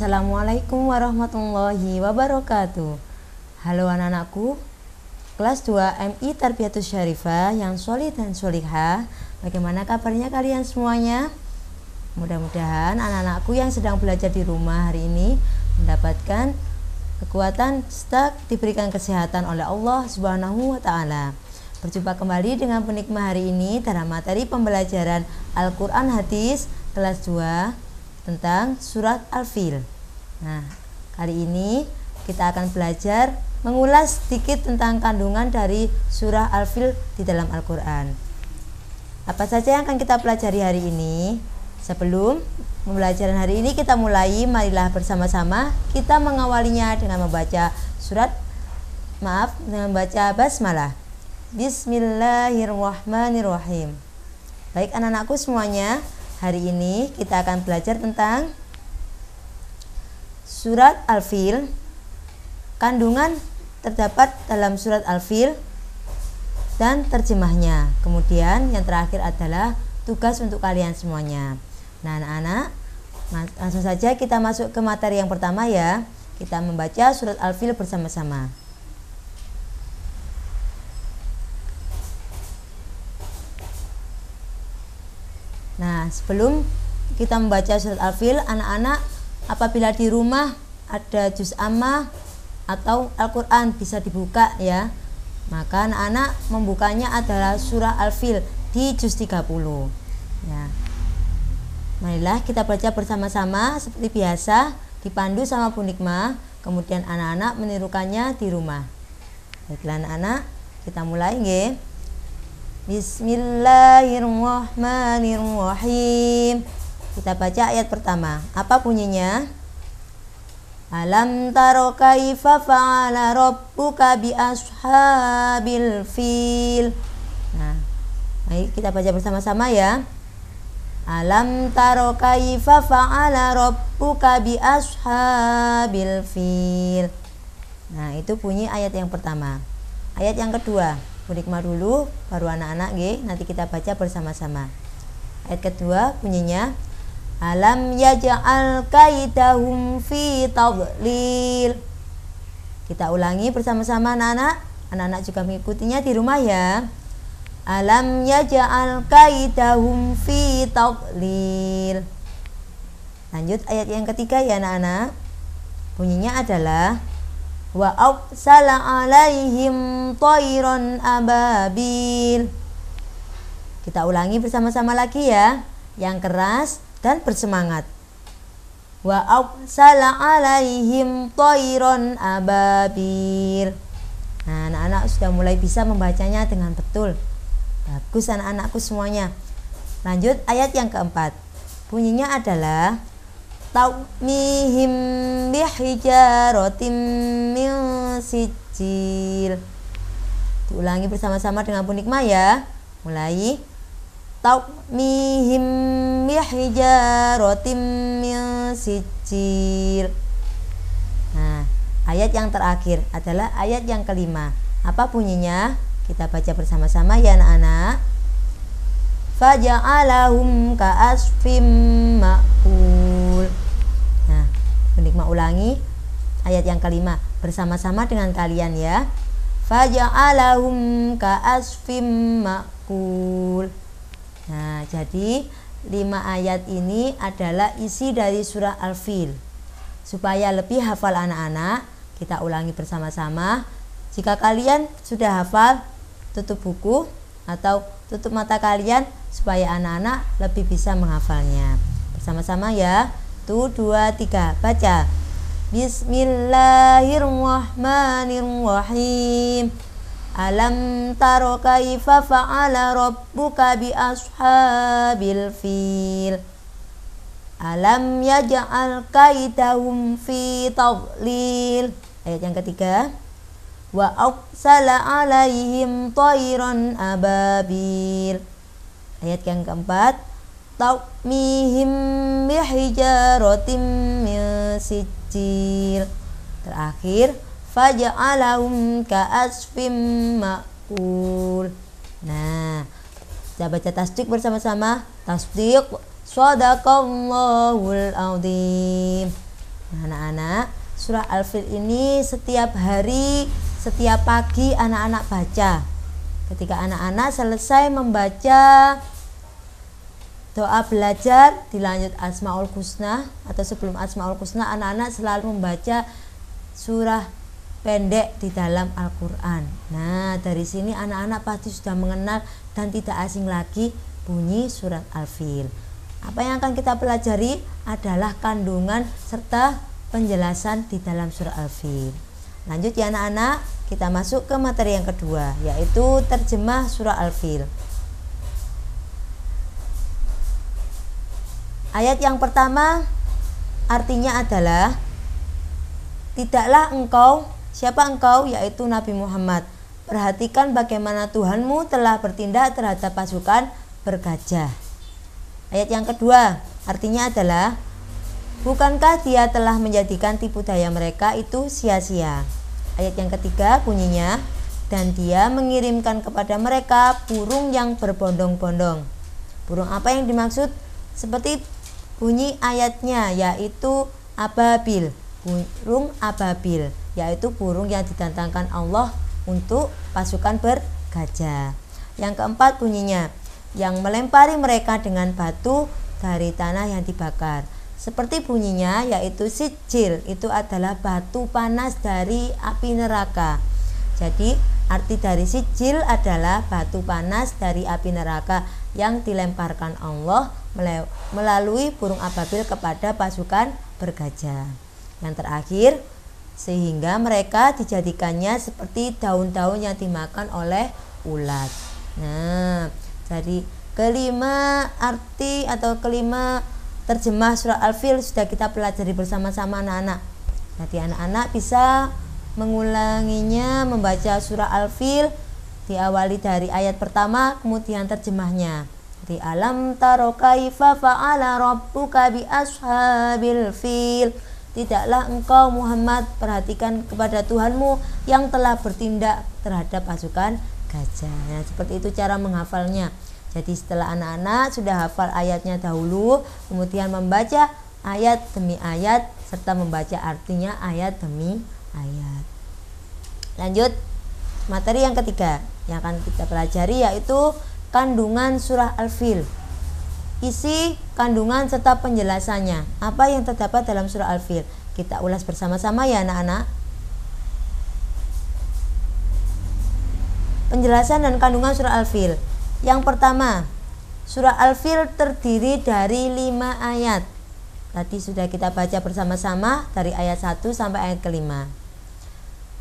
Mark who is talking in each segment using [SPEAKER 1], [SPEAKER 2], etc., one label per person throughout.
[SPEAKER 1] Assalamualaikum warahmatullahi wabarakatuh. Halo anak-anakku, kelas 2 MI Tarbiyatus Syarifah yang solid dan solihah. Bagaimana kabarnya kalian semuanya? Mudah-mudahan anak-anakku yang sedang belajar di rumah hari ini mendapatkan kekuatan serta diberikan kesehatan oleh Allah Subhanahu wa Ta'ala. Berjumpa kembali dengan penikmat hari ini dalam materi pembelajaran Al-Quran Hadis kelas 2 tentang surat Al-Fil. Nah, kali ini kita akan belajar mengulas sedikit tentang kandungan dari surah Al-Fil di dalam Al-Quran. Apa saja yang akan kita pelajari hari ini? Sebelum pembelajaran hari ini kita mulai, marilah bersama-sama kita mengawalinya dengan membaca dengan membaca basmalah. Bismillahirrahmanirrahim. Baik anak-anakku semuanya, hari ini kita akan belajar tentang surat Al-Fil. Kandungan terdapat dalam surat Al-Fil dan terjemahnya. Kemudian yang terakhir adalah tugas untuk kalian semuanya. Nah anak-anak, langsung saja kita masuk ke materi yang pertama ya. Kita membaca surat Al-Fil bersama-sama. Nah, sebelum kita membaca surat Al-Fil, anak-anak apabila di rumah ada juz ammah atau Al-Quran bisa dibuka ya. Maka anak-anak membukanya adalah surah Al-Fil di juz 30 ya. Marilah kita baca bersama-sama seperti biasa, dipandu sama Bu Nikmah. Kemudian anak-anak menirukannya di rumah. Baiklah anak-anak, kita mulai nggih. Bismillahirrahmanirrahim. Kita baca ayat pertama. Apa bunyinya? Alam taro kaifa fa'ala rabbuka bi ashabil fil. Nah, mari kita baca bersama-sama ya. Alam taro kaifa fa'ala rabbuka bi ashabil fil. Nah, itu bunyi ayat yang pertama. Ayat yang kedua, Bu Nikmah dulu, baru anak-anak nanti kita baca bersama-sama. Ayat kedua bunyinya, alam yaj'al kaidahum fi tadlil. Kita ulangi bersama-sama anak-anak. Anak-anak juga mengikutinya di rumah ya. Alam yaj'al kaidahum fi tadlil. Lanjut ayat yang ketiga ya anak-anak. Bunyinya adalah wa arsala alaihim tayran ababil. Kita ulangi bersama-sama lagi ya, yang keras dan bersemangat. Wa arsala alaihim tayran ababil. Nah, anak-anak sudah mulai bisa membacanya dengan betul. Bagus anak-anakku semuanya. Lanjut ayat yang keempat. Bunyinya adalah tawmihim bihijaratim min sijil. Diulangi bersama-sama dengan Bu Nikmah ya. Mulai. Tawmihim bihijaratim min sijil. Nah, ayat yang terakhir adalah ayat yang kelima. Apa bunyinya? Kita baca bersama-sama ya anak-anak. Faja'alahum ka'asfim ma'kul. Nah, Bu Nikmah ulangi ayat yang kelima bersama-sama dengan kalian ya. Faja'alahum ka'asfim ma'kul. Nah, jadi 5 ayat ini adalah isi dari surah Al-Fil. Supaya lebih hafal anak-anak, kita ulangi bersama-sama. Jika kalian sudah hafal, tutup buku atau tutup mata kalian supaya anak-anak lebih bisa menghafalnya. Bersama-sama ya. 1, 2, 3, baca. Bismillahirrahmanirrahim. Alam taro kaifa fa'ala rabbuka bi ashabil fil. Alam yaj'al kaidahum fi tadlil. Ayat yang ketiga. Wa arsala alaihim tayran ababil. Ayat yang keempat, tawmihim bihijaratim min sijil. Terakhir, faja'alahum ka'asfim ma'kul. Nah, kita baca tasdik bersama-sama. Tasdik, shadaqallahul azim. Nah, anak-anak, surah Al-Fil ini setiap hari, setiap pagi anak-anak baca. Ketika anak-anak selesai membaca doa belajar, dilanjut Asmaul Husna, atau sebelum Asmaul Husna, anak-anak selalu membaca surah pendek di dalam Al-Quran. Nah, dari sini anak-anak pasti sudah mengenal dan tidak asing lagi bunyi surat Al-Fil. Apa yang akan kita pelajari adalah kandungan serta penjelasan di dalam surah Al-Fil. Lanjut ya anak-anak, kita masuk ke materi yang kedua, yaitu terjemah surah Al-Fil. Ayat yang pertama artinya adalah, tidaklah engkau, siapa engkau? Yaitu Nabi Muhammad, perhatikan bagaimana Tuhanmu telah bertindak terhadap pasukan bergajah. Ayat yang kedua artinya adalah, bukankah dia telah menjadikan tipu daya mereka itu sia-sia. Ayat yang ketiga bunyinya, dan dia mengirimkan kepada mereka burung yang berbondong-bondong. Burung apa yang dimaksud? Seperti bunyi ayatnya, yaitu ababil, burung ababil, yaitu burung yang didatangkan Allah untuk pasukan bergajah. Yang keempat bunyinya, yang melempari mereka dengan batu dari tanah yang dibakar. Seperti bunyinya, yaitu sijil, itu adalah batu panas dari api neraka. Jadi arti dari sijil adalah batu panas dari api neraka yang dilemparkan Allah melalui burung ababil kepada pasukan bergajah. Yang terakhir, sehingga mereka dijadikannya seperti daun-daun yang dimakan oleh ulat. Nah, jadi kelima arti atau kelima terjemah surah Al-Fil sudah kita pelajari bersama-sama anak-anak. Jadi anak-anak bisa mengulanginya, membaca surah Al-Fil, diawali dari ayat pertama kemudian terjemahnya. Jadi alam taro kaifa fa'ala rabbuka bi ashabil fil. Tidaklah engkau Muhammad perhatikan kepada Tuhanmu yang telah bertindak terhadap pasukan gajah. Nah, seperti itu cara menghafalnya. Jadi setelah anak-anak sudah hafal ayatnya dahulu, kemudian membaca ayat demi ayat serta membaca artinya ayat demi ayat. Lanjut materi yang ketiga yang akan kita pelajari, yaitu kandungan surah Al-Fil. Isi, kandungan serta penjelasannya. Apa yang terdapat dalam surah Al-Fil? Kita ulas bersama-sama ya anak-anak. Penjelasan dan kandungan surah Al-Fil. Yang pertama, surah Al-Fil terdiri dari 5 ayat. Tadi sudah kita baca bersama-sama dari ayat 1 sampai ayat ke-5.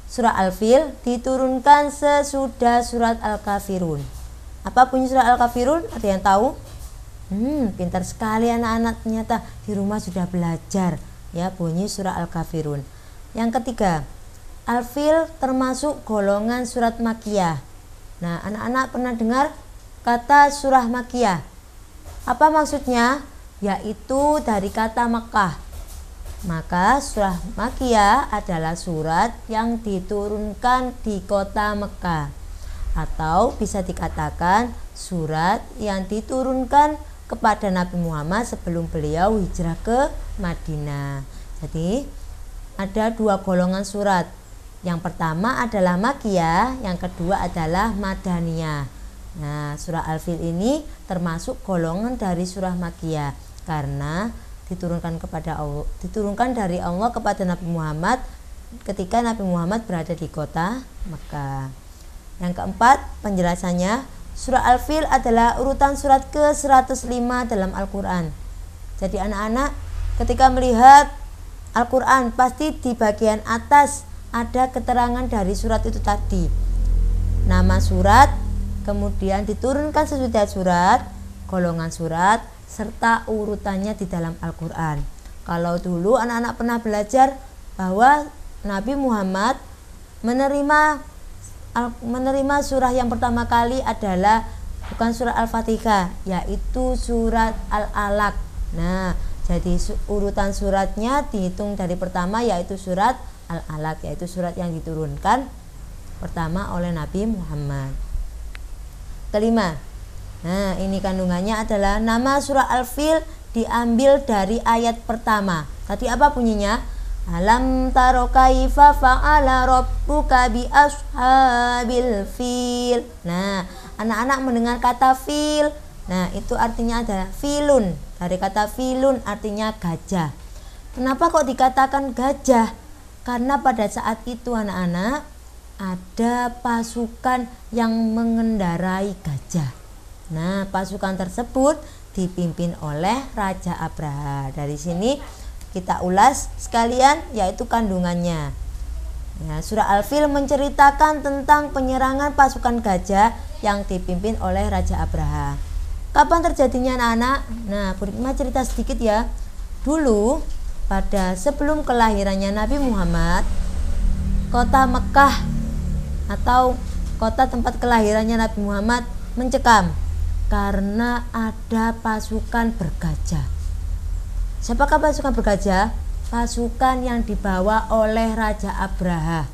[SPEAKER 1] Surah Al-Fil diturunkan sesudah surat Al-Kafirun. Apa bunyi surah Al-Kafirun? Ada yang tahu? Pintar sekali anak-anak, ternyata di rumah sudah belajar ya bunyi surah Al-Kafirun. Yang ketiga, Al-Fil termasuk golongan surat Makkiyah. Nah, anak-anak pernah dengar kata surah Makkiyah? Apa maksudnya? Yaitu dari kata Makkah. Maka surah Makkiyah adalah surat yang diturunkan di kota Mekah, atau bisa dikatakan surat yang diturunkan kepada Nabi Muhammad sebelum beliau hijrah ke Madinah. Jadi ada 2 golongan surat. Yang pertama adalah Makkiyah, yang kedua adalah Madaniyah. Nah, surah Al-Fil ini termasuk golongan dari surah Makkiyah karena diturunkan dari Allah kepada Nabi Muhammad ketika Nabi Muhammad berada di kota Mekah. Yang keempat, penjelasannya, surah Al-Fil adalah urutan surat ke-105 dalam Al-Quran. Jadi anak-anak ketika melihat Al-Quran, pasti di bagian atas ada keterangan dari surat itu tadi. Nama surat, kemudian diturunkan sesudah surat, golongan surat, serta urutannya di dalam Al-Quran. Kalau dulu anak-anak pernah belajar bahwa Nabi Muhammad menerima surah yang pertama kali adalah bukan surah Al-Fatihah, yaitu surat Al-Alaq. Nah, jadi urutan suratnya dihitung dari pertama, yaitu surat Al-Alaq, yaitu surat yang diturunkan pertama oleh Nabi Muhammad. Kelima, nah ini kandungannya adalah nama surah Al-Fil diambil dari ayat pertama. Tadi apa bunyinya? Alam taro kaifa fa'ala rabbuka bi ashabil fil. Nah, anak-anak mendengar kata fil. Nah, itu artinya adalah filun. Dari kata filun artinya gajah. Kenapa kok dikatakan gajah? Karena pada saat itu anak-anak ada pasukan yang mengendarai gajah. Nah, pasukan tersebut dipimpin oleh Raja Abraha. Dari sini kita ulas sekalian, yaitu kandungannya. Ya, surah Al-Fil menceritakan tentang penyerangan pasukan gajah yang dipimpin oleh Raja Abraha. Kapan terjadinya anak-anak? Nah, Bu Hikmah cerita sedikit ya. Dulu pada sebelum kelahirannya Nabi Muhammad, kota Mekah atau kota tempat kelahirannya Nabi Muhammad mencekam karena ada pasukan bergajah. Siapakah pasukan bergajah? Pasukan yang dibawa oleh Raja Abraha.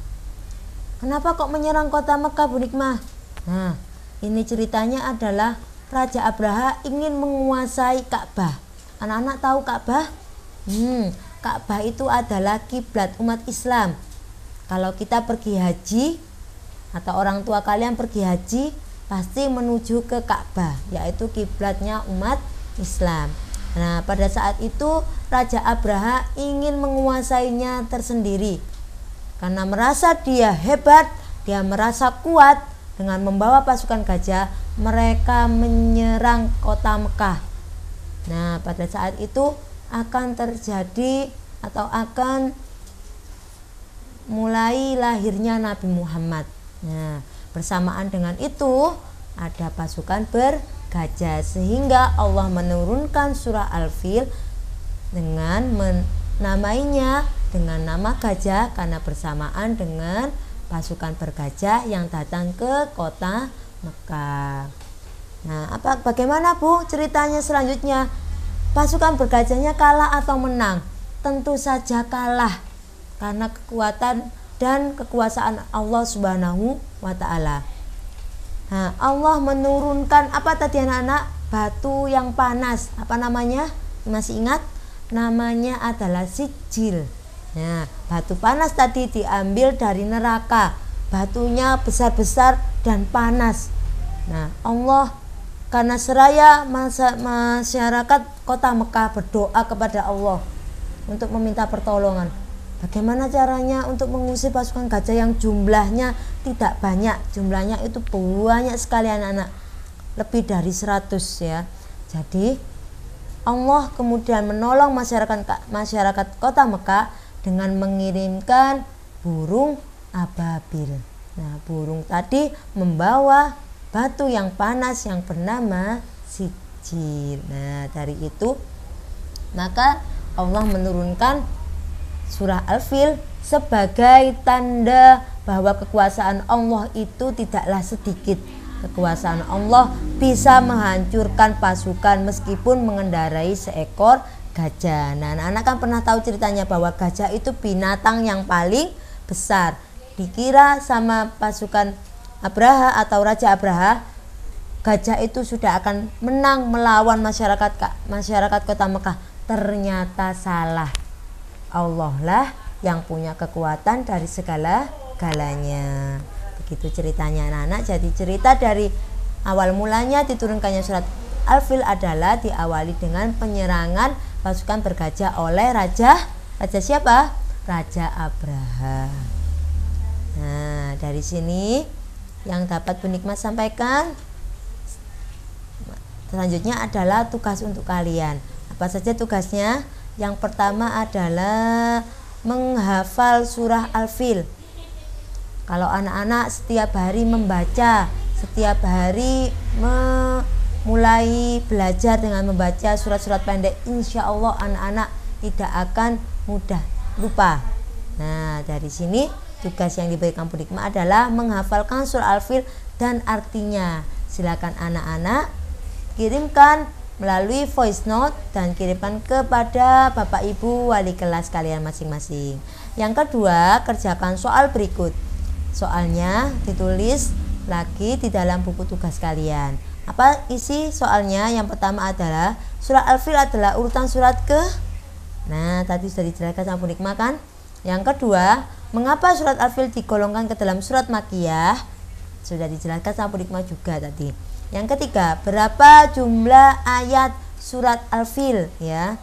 [SPEAKER 1] Kenapa kok menyerang kota Mekah, Bu Hikmah? Nah, ini ceritanya adalah Raja Abraha ingin menguasai Ka'bah. Anak-anak tahu Ka'bah? Ka'bah itu adalah kiblat umat Islam. Kalau kita pergi haji atau orang tua kalian pergi haji, pasti menuju ke Ka'bah, yaitu kiblatnya umat Islam. Nah, pada saat itu Raja Abraha ingin menguasainya tersendiri. Karena merasa dia hebat, dia merasa kuat, dengan membawa pasukan gajah, mereka menyerang kota Mekah. Nah, pada saat itu akan terjadi atau akan mulai lahirnya Nabi Muhammad. Nah, bersamaan dengan itu ada pasukan bergajah, sehingga Allah menurunkan surah Al-Fil dengan menamainya dengan nama gajah karena bersamaan dengan pasukan bergajah yang datang ke kota Mekah. Nah, bagaimana Bu ceritanya selanjutnya? Pasukan bergajahnya kalah atau menang? Tentu saja kalah, karena kekuatan dan kekuasaan Allah Subhanahu wa Ta'ala. Nah, Allah menurunkan apa tadi anak-anak? Batu yang panas. Apa namanya? Masih ingat? Namanya adalah sijil. Nah, batu panas tadi diambil dari neraka. Batunya besar-besar dan panas. Nah, Allah karena seraya masyarakat kota Mekah berdoa kepada Allah untuk meminta pertolongan. Bagaimana caranya untuk mengusir pasukan gajah yang jumlahnya tidak banyak? Jumlahnya itu banyak sekali anak-anak. Lebih dari 100 ya. Jadi Allah kemudian menolong masyarakat kota Mekah dengan mengirimkan burung ababil. Nah, burung tadi membawa batu yang panas yang bernama sijil. Nah, dari itu maka Allah menurunkan surah Al-Fil sebagai tanda bahwa kekuasaan Allah itu tidaklah sedikit. Kekuasaan Allah bisa menghancurkan pasukan meskipun mengendarai seekor gajah. Nah, anak-anak kan pernah tahu ceritanya bahwa gajah itu binatang yang paling besar. Dikira sama pasukan Abraha atau Raja Abraha, gajah itu sudah akan menang melawan masyarakat kota Mekah. Ternyata salah. Allah lah yang punya kekuatan dari segala-galanya. Begitu ceritanya anak-anak. Jadi cerita dari awal mulanya diturunkannya surat Al-Fil adalah diawali dengan penyerangan pasukan bergajah oleh Raja siapa? Raja Abraha. Nah, dari sini yang dapat Bu Hikmah sampaikan selanjutnya adalah tugas untuk kalian. Apa saja tugasnya? Yang pertama adalah menghafal surah Al-Fil. Kalau anak-anak setiap hari membaca, setiap hari mulai belajar dengan membaca surat-surat pendek, insya Allah anak-anak tidak akan mudah lupa. Nah, dari sini tugas yang diberikan Bu Hikmah adalah menghafalkan surah Al-Fil dan artinya. Silakan anak-anak kirimkan melalui voice note dan kirimkan kepada Bapak Ibu wali kelas kalian masing-masing. Yang kedua, kerjakan soal berikut. Soalnya ditulis lagi di dalam buku tugas kalian. Apa isi soalnya? Yang pertama adalah surah Al-Fil adalah urutan surat ke. Nah, tadi sudah dijelaskan sama Bu Hikmah kan? Yang kedua, mengapa surat Al-Fil digolongkan ke dalam surat Makkiyah? Sudah dijelaskan sama Bu Nikmah juga tadi. Yang ketiga, berapa jumlah ayat surat Al-Fil ya?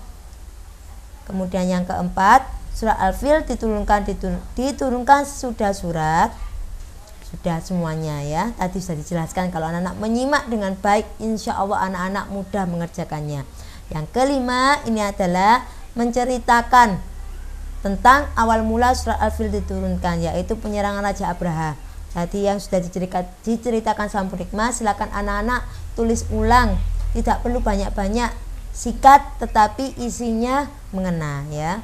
[SPEAKER 1] Kemudian yang keempat, surat Al-Fil diturunkan sesudah surat. Sudah semuanya ya. Tadi sudah dijelaskan. Kalau anak-anak menyimak dengan baik, insya Allah anak-anak mudah mengerjakannya. Yang kelima, ini adalah menceritakan tentang awal mula surat Al-Fil diturunkan, yaitu penyerangan Raja Abraha. Tadi yang sudah diceritakan sama Bu Nikmah, silakan anak-anak tulis ulang. Tidak perlu banyak-banyak, singkat tetapi isinya mengena ya.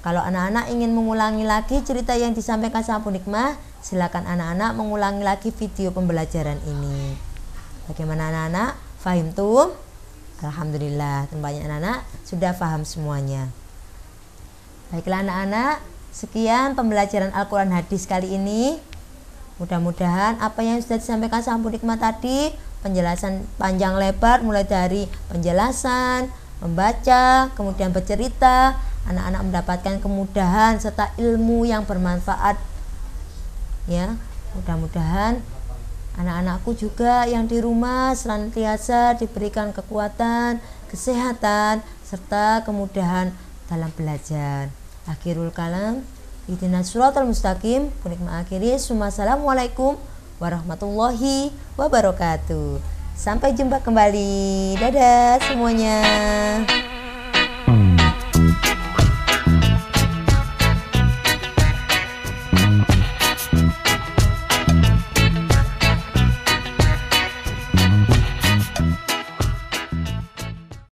[SPEAKER 1] Kalau anak-anak ingin mengulangi lagi cerita yang disampaikan sama Bu Nikmah, silakan anak-anak mengulangi lagi video pembelajaran ini. Bagaimana anak-anak? Fahim tuh? Alhamdulillah, banyak anak-anak sudah paham semuanya. Baiklah anak-anak, sekian pembelajaran Al-Quran Hadis kali ini. Mudah-mudahan apa yang sudah disampaikan sama Bu Nikmah tadi, penjelasan panjang lebar mulai dari penjelasan, membaca, kemudian bercerita, anak-anak mendapatkan kemudahan serta ilmu yang bermanfaat. Ya, mudah-mudahan anak-anakku juga yang di rumah senantiasa diberikan kekuatan, kesehatan, serta kemudahan dalam belajar. Akhirul kalam, ihdinas siratal mustaqim. Bu Nikmah akhiri. Assalamualaikum warahmatullahi wabarakatuh. Sampai jumpa kembali. Dadah semuanya.